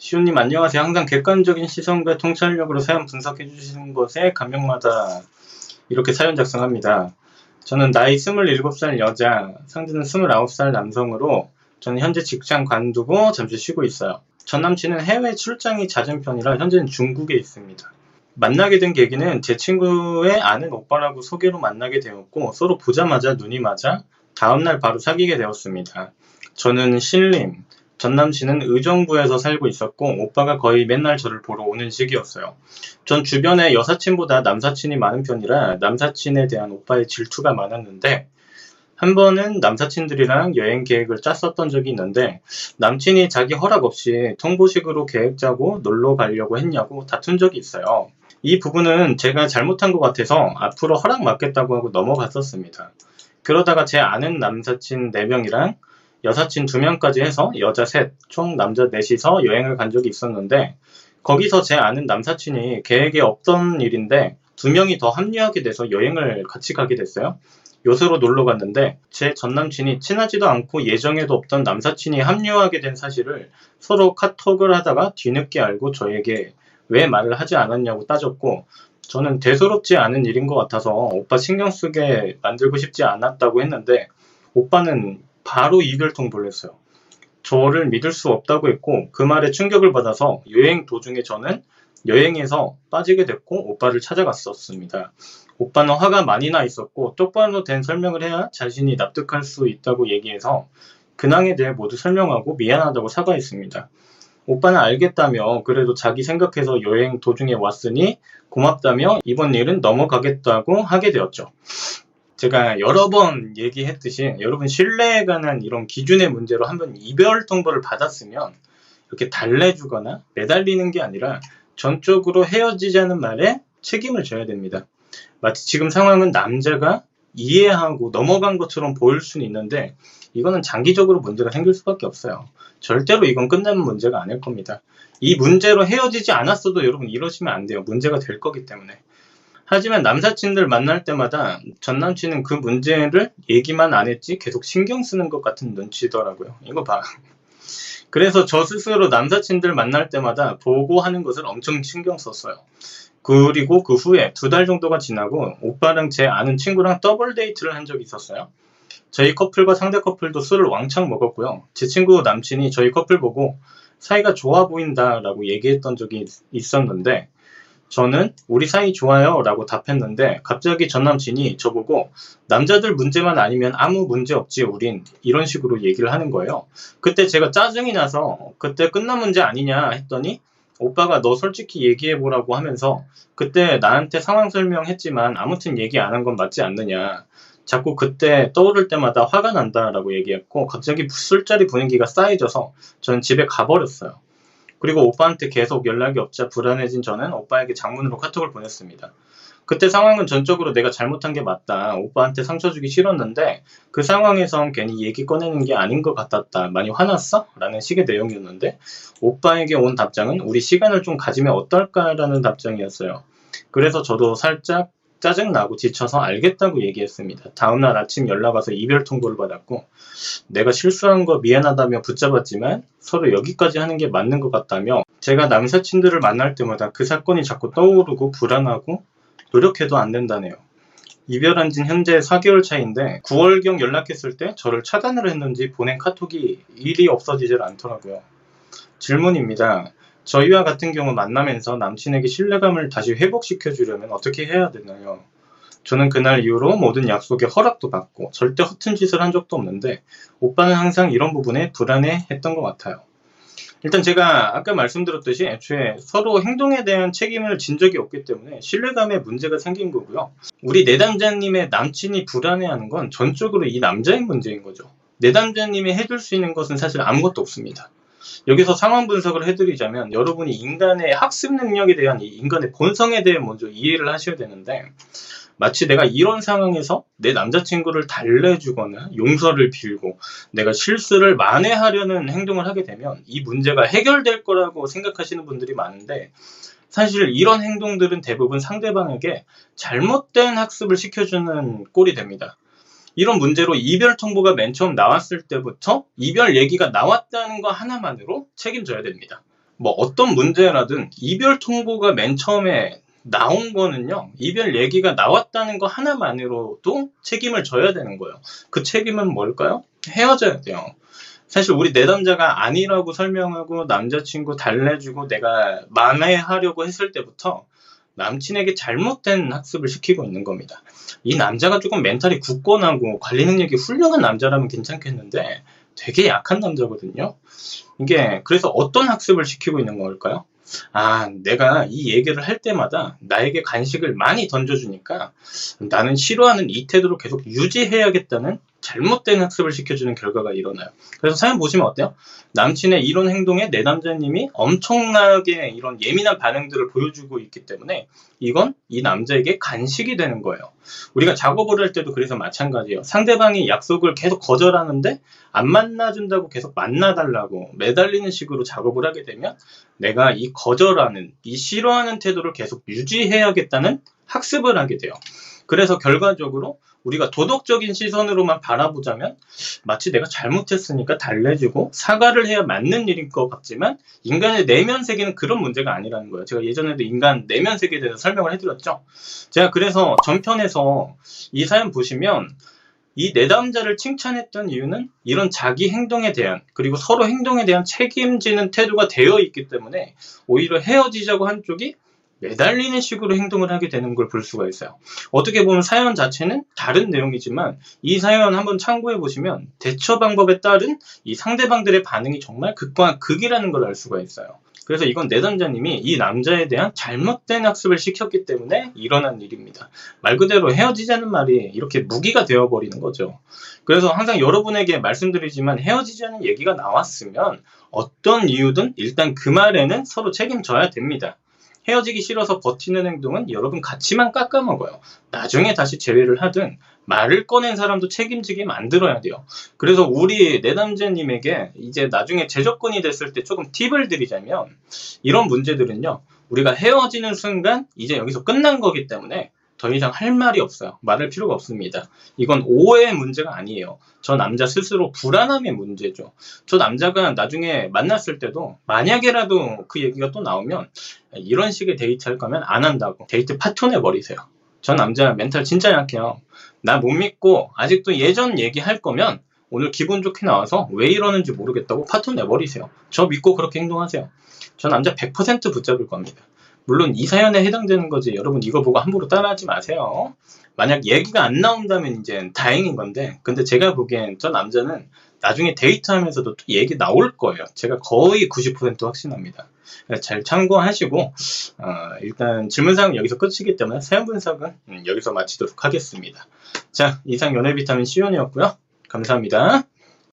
시호님 안녕하세요. 항상 객관적인 시선과 통찰력으로 사연 분석해 주시는 것에 감명받아 이렇게 사연 작성합니다. 저는 나이 27살 여자, 상대는 29살 남성으로 저는 현재 직장 관두고 잠시 쉬고 있어요. 전 남친은 해외 출장이 잦은 편이라 현재는 중국에 있습니다. 만나게 된 계기는 제 친구의 아는 오빠라고 소개로 만나게 되었고 서로 보자마자 눈이 맞아 다음날 바로 사귀게 되었습니다. 저는 신림, 전 남친은 의정부에서 살고 있었고 오빠가 거의 맨날 저를 보러 오는 시기였어요. 전 주변에 여사친보다 남사친이 많은 편이라 남사친에 대한 오빠의 질투가 많았는데 한 번은 남사친들이랑 여행 계획을 짰었던 적이 있는데 남친이 자기 허락 없이 통보식으로 계획 짜고 놀러 가려고 했냐고 다툰 적이 있어요. 이 부분은 제가 잘못한 것 같아서 앞으로 허락 받겠다고 하고 넘어갔었습니다. 그러다가 제 아는 남사친 4명이랑 여사친 2명까지 해서 여자 셋, 총 남자 넷이서 여행을 간 적이 있었는데 거기서 제 아는 남사친이 계획에 없던 일인데 2명이 더 합류하게 돼서 여행을 같이 가게 됐어요. 요새로 놀러 갔는데 제 전남친이 친하지도 않고 예정에도 없던 남사친이 합류하게 된 사실을 서로 카톡을 하다가 뒤늦게 알고 저에게 왜 말을 하지 않았냐고 따졌고 저는 대수롭지 않은 일인 것 같아서 오빠 신경 쓰게 만들고 싶지 않았다고 했는데 오빠는 바로 이별통 보냈어요. 저를 믿을 수 없다고 했고 그 말에 충격을 받아서 여행 도중에 저는 여행에서 빠지게 됐고 오빠를 찾아갔었습니다. 오빠는 화가 많이 나 있었고 똑바로 된 설명을 해야 자신이 납득할 수 있다고 얘기해서 근황에 대해 모두 설명하고 미안하다고 사과했습니다. 오빠는 알겠다며 그래도 자기 생각해서 여행 도중에 왔으니 고맙다며 이번 일은 넘어가겠다고 하게 되었죠. 제가 여러 번 얘기했듯이 여러분 신뢰에 관한 이런 기준의 문제로 한번 이별 통보를 받았으면 이렇게 달래주거나 매달리는 게 아니라 전적으로 헤어지자는 말에 책임을 져야 됩니다. 마치 지금 상황은 남자가 이해하고 넘어간 것처럼 보일 수는 있는데 이거는 장기적으로 문제가 생길 수밖에 없어요. 절대로 이건 끝나는 문제가 아닐 겁니다. 이 문제로 헤어지지 않았어도 여러분 이러시면 안 돼요. 문제가 될 거기 때문에. 하지만 남사친들 만날 때마다 전남친은 그 문제를 얘기만 안 했지 계속 신경 쓰는 것 같은 눈치더라고요. 이거 봐. 그래서 저 스스로 남사친들 만날 때마다 보고하는 것을 엄청 신경 썼어요. 그리고 그 후에 2달 정도가 지나고 오빠랑 제 아는 친구랑 더블 데이트를 한 적이 있었어요. 저희 커플과 상대 커플도 술을 왕창 먹었고요. 제 친구 남친이 저희 커플 보고 사이가 좋아 보인다라고 얘기했던 적이 있었는데 저는 우리 사이 좋아요 라고 답했는데 갑자기 전 남친이 저보고 남자들 문제만 아니면 아무 문제 없지 우린 이런 식으로 얘기를 하는 거예요. 그때 제가 짜증이 나서 그때 끝난 문제 아니냐 했더니 오빠가 너 솔직히 얘기해보라고 하면서 그때 나한테 상황 설명했지만 아무튼 얘기 안 한 건 맞지 않느냐. 자꾸 그때 떠오를 때마다 화가 난다라고 얘기했고 갑자기 술자리 분위기가 쌓여져서 전 집에 가버렸어요. 그리고 오빠한테 계속 연락이 없자 불안해진 저는 오빠에게 장문으로 카톡을 보냈습니다. 그때 상황은 전적으로 내가 잘못한 게 맞다. 오빠한테 상처 주기 싫었는데 그 상황에선 괜히 얘기 꺼내는 게 아닌 것 같았다. 많이 화났어? 라는 식의 내용이었는데 오빠에게 온 답장은 우리 시간을 좀 가지면 어떨까라는 답장이었어요. 그래서 저도 살짝 짜증나고 지쳐서 알겠다고 얘기했습니다. 다음날 아침 연락 와서 이별 통보를 받았고 내가 실수한 거 미안하다며 붙잡았지만 서로 여기까지 하는 게 맞는 것 같다며 제가 남사친들을 만날 때마다 그 사건이 자꾸 떠오르고 불안하고 노력해도 안 된다네요. 이별한 지 현재 4개월 차인데 9월경 연락했을 때 저를 차단을 했는지 보낸 카톡이 일이 없어지질 않더라고요. 질문입니다. 저희와 같은 경우 만나면서 남친에게 신뢰감을 다시 회복시켜주려면 어떻게 해야 되나요? 저는 그날 이후로 모든 약속에 허락도 받고 절대 허튼 짓을 한 적도 없는데 오빠는 항상 이런 부분에 불안해했던 것 같아요. 일단 제가 아까 말씀드렸듯이 애초에 서로 행동에 대한 책임을 진 적이 없기 때문에 신뢰감에 문제가 생긴 거고요. 우리 내담자님의 남친이 불안해하는 건 전적으로 이 남자의 문제인 거죠. 내담자님이 해줄 수 있는 것은 사실 아무것도 없습니다. 여기서 상황 분석을 해드리자면 여러분이 인간의 학습 능력에 대한 이 인간의 본성에 대해 먼저 이해를 하셔야 되는데 마치 내가 이런 상황에서 내 남자친구를 달래주거나 용서를 빌고 내가 실수를 만회하려는 행동을 하게 되면 이 문제가 해결될 거라고 생각하시는 분들이 많은데 사실 이런 행동들은 대부분 상대방에게 잘못된 학습을 시켜주는 꼴이 됩니다. 이런 문제로 이별 통보가 맨 처음 나왔을 때부터 이별 얘기가 나왔다는 거 하나만으로 책임져야 됩니다. 뭐 어떤 문제라든 이별 통보가 맨 처음에 나온 거는요, 이별 얘기가 나왔다는 거 하나만으로도 책임을 져야 되는 거예요. 그 책임은 뭘까요? 헤어져야 돼요. 사실 우리 내담자가 아니라고 설명하고 남자친구 달래주고 내가 만회하려고 했을 때부터 남친에게 잘못된 학습을 시키고 있는 겁니다. 이 남자가 조금 멘탈이 굳건하고 관리 능력이 훌륭한 남자라면 괜찮겠는데 되게 약한 남자거든요. 이게 그래서 어떤 학습을 시키고 있는 걸까요? 아, 내가 이 얘기를 할 때마다 나에게 간식을 많이 던져주니까 나는 싫어하는 이 태도를 계속 유지해야겠다는 잘못된 학습을 시켜주는 결과가 일어나요. 그래서 사연 보시면 어때요? 남친의 이런 행동에 내 남자님이 엄청나게 이런 예민한 반응들을 보여주고 있기 때문에 이건 이 남자에게 간식이 되는 거예요. 우리가 작업을 할 때도 그래서 마찬가지예요. 상대방이 약속을 계속 거절하는데 안 만나준다고 계속 만나달라고 매달리는 식으로 작업을 하게 되면 내가 이 거절하는, 이 싫어하는 태도를 계속 유지해야겠다는 학습을 하게 돼요. 그래서 결과적으로 우리가 도덕적인 시선으로만 바라보자면 마치 내가 잘못했으니까 달래주고 사과를 해야 맞는 일인 것 같지만 인간의 내면 세계는 그런 문제가 아니라는 거예요. 제가 예전에도 인간 내면 세계에 대해서 설명을 해드렸죠. 제가 그래서 전편에서 이 사연 보시면 이 내담자를 칭찬했던 이유는 이런 자기 행동에 대한 그리고 서로 행동에 대한 책임지는 태도가 되어 있기 때문에 오히려 헤어지자고 한 쪽이 매달리는 식으로 행동을 하게 되는 걸 볼 수가 있어요. 어떻게 보면 사연 자체는 다른 내용이지만 이 사연 한번 참고해 보시면 대처 방법에 따른 이 상대방들의 반응이 정말 극과 극이라는 걸 알 수가 있어요. 그래서 이건 내담자님이 이 남자에 대한 잘못된 학습을 시켰기 때문에 일어난 일입니다. 말 그대로 헤어지자는 말이 이렇게 무기가 되어버리는 거죠. 그래서 항상 여러분에게 말씀드리지만 헤어지자는 얘기가 나왔으면 어떤 이유든 일단 그 말에는 서로 책임져야 됩니다. 헤어지기 싫어서 버티는 행동은 여러분 가치만 깎아먹어요. 나중에 다시 재회를 하든 말을 꺼낸 사람도 책임지게 만들어야 돼요. 그래서 우리 내담자님에게 이제 나중에 재접근이 됐을 때 조금 팁을 드리자면 이런 문제들은요. 우리가 헤어지는 순간 이제 여기서 끝난 거기 때문에 더 이상 할 말이 없어요. 말할 필요가 없습니다. 이건 오해의 문제가 아니에요. 저 남자 스스로 불안함의 문제죠. 저 남자가 나중에 만났을 때도 만약에라도 그 얘기가 또 나오면 이런 식의 데이트 할 거면 안 한다고 데이트 파토내버리세요. 저 남자 멘탈 진짜 약해요. 나 못 믿고 아직도 예전 얘기할 거면 오늘 기분 좋게 나와서 왜 이러는지 모르겠다고 파토내버리세요. 저 믿고 그렇게 행동하세요. 저 남자 100% 붙잡을 겁니다. 물론 이 사연에 해당되는 거지 여러분 이거 보고 함부로 따라하지 마세요. 만약 얘기가 안 나온다면 이제 다행인 건데 근데 제가 보기엔 저 남자는 나중에 데이트하면서도 또 얘기 나올 거예요. 제가 거의 90% 확신합니다. 잘 참고하시고 일단 질문사항은 여기서 끝이기 때문에 사연 분석은 여기서 마치도록 하겠습니다. 자, 이상 연애비타민 시온이었고요. 감사합니다.